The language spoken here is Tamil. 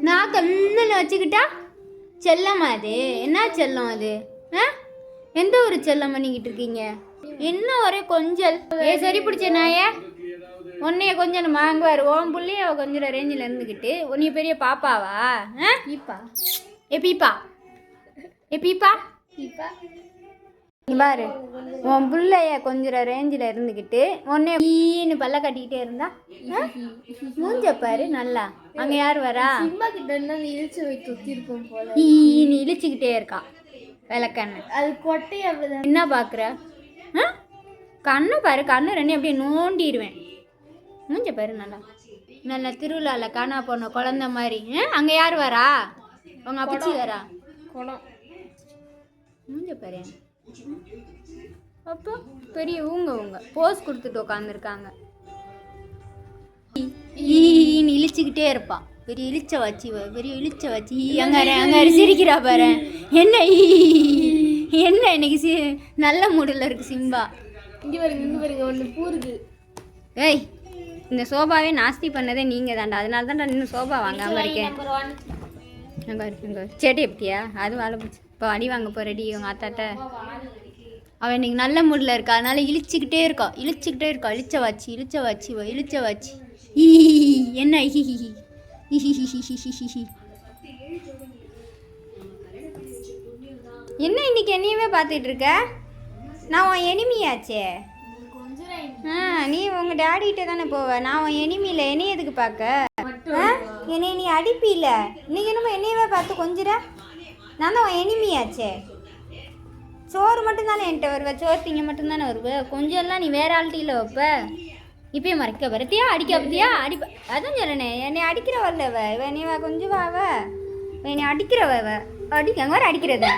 நான் கண்ணில் வச்சுக்கிட்டா செல்லம்மா அது என்ன செல்லம் அது? எந்த ஒரு செல்லம் பண்ணிக்கிட்டு இருக்கீங்க? என்ன ஒரே கொஞ்சல். சரி பிடிச்ச நாயே உன்னைய கொஞ்சம் வாங்குவார். ஓம் புள்ளி அவள் கொஞ்சம் ரேஞ்சில் இருந்துக்கிட்டு உன்னைய பெரிய பாப்பாவா? பீப்பா பீப்பா பீப்பா நீ பாரு, உன் பிள்ளைய கொஞ்சம் ரேஞ்சில் இருந்துக்கிட்டு உன்னைய ஈன்னு பல்ல கட்டிக்கிட்டே இருந்தா மூஞ்ச பாரு நல்லா. அங்கே யார் வரா? ஈன்னு இழிச்சுக்கிட்டே இருக்கா விளக்கண்ணு. அது கொட்டை அப்படிதான். என்ன பார்க்குற? கண்ணு பாரு, கண்ணு ரெண்டு அப்படியே நோண்டிடுவேன். மூஞ்ச பாரு நல்லா நல்லா திருவிழாவில் காணா போன குழந்த மாதிரி. அங்கே யார் வரா? உங்க அப்பச்சி வரா? மூஞ்ச பாரு. அப்போ பெரிய ஊங்க போஸ் கொடுத்துட்டு உட்காந்துருக்காங்க. ஈன்னு இழிச்சுக்கிட்டே இருப்பா. பெரிய இழிச்ச வச்சு அங்கே சிரிக்கிறா பாரு. என்ன என்ன இன்னைக்கு நல்ல மூடில் இருக்கு சிம்பா. இங்கே பாருங்க ஒன்று பூருது. ஏய், இந்த சோபாவே நாஸ்தி பண்ணதே நீங்கள் தாண்டா. அதனால தான்டா இன்னும் சோபா வாங்காமல் இருக்கேன். அங்கே செடி எப்படியா அது வாழை பிடிச்சி இப்போ அடி வாங்க போறடி உங்கள் அத்தாட்ட. அவன் இன்னைக்கு நல்ல மூடில் இருக்கா, அதனால இழிச்சிக்கிட்டே இருக்கா. இழிச்ச வாச்சி ஈ என்ன என்ன இன்னைக்கு என்னையவே பார்த்துட்டு இருக்க? நான் உன் எனிமியாச்சே. நீ உங்கள் டேடிகிட்ட தானே போவ. நான் உன் எனிமியில் என்னைய எதுக்கு பார்க்க? என்னை நீ அடிப்பில்ல. இன்னைக்கு என்னமோ என்னையவே பார்த்து கொஞ்சிற. நான் தான் உன் எனிமியாச்சே. சோறு மட்டும்தானே என்கிட்ட வருவேன். சோறு திங்க மட்டும்தானே வருவேன். கொஞ்சம் எல்லாம் நீ வேற ஆள்கிட்ட வைப்ப. இப்பயே மறைக்க பரத்தியா அடிக்க பத்தியா அடிப்ப. அதான் சொல்லணே, என்னை அடிக்கிற வரல. நீ கொஞ்சம் வாவ என்னை அடிக்கிறவ அடிக்க அங்கே வர அடிக்கிறத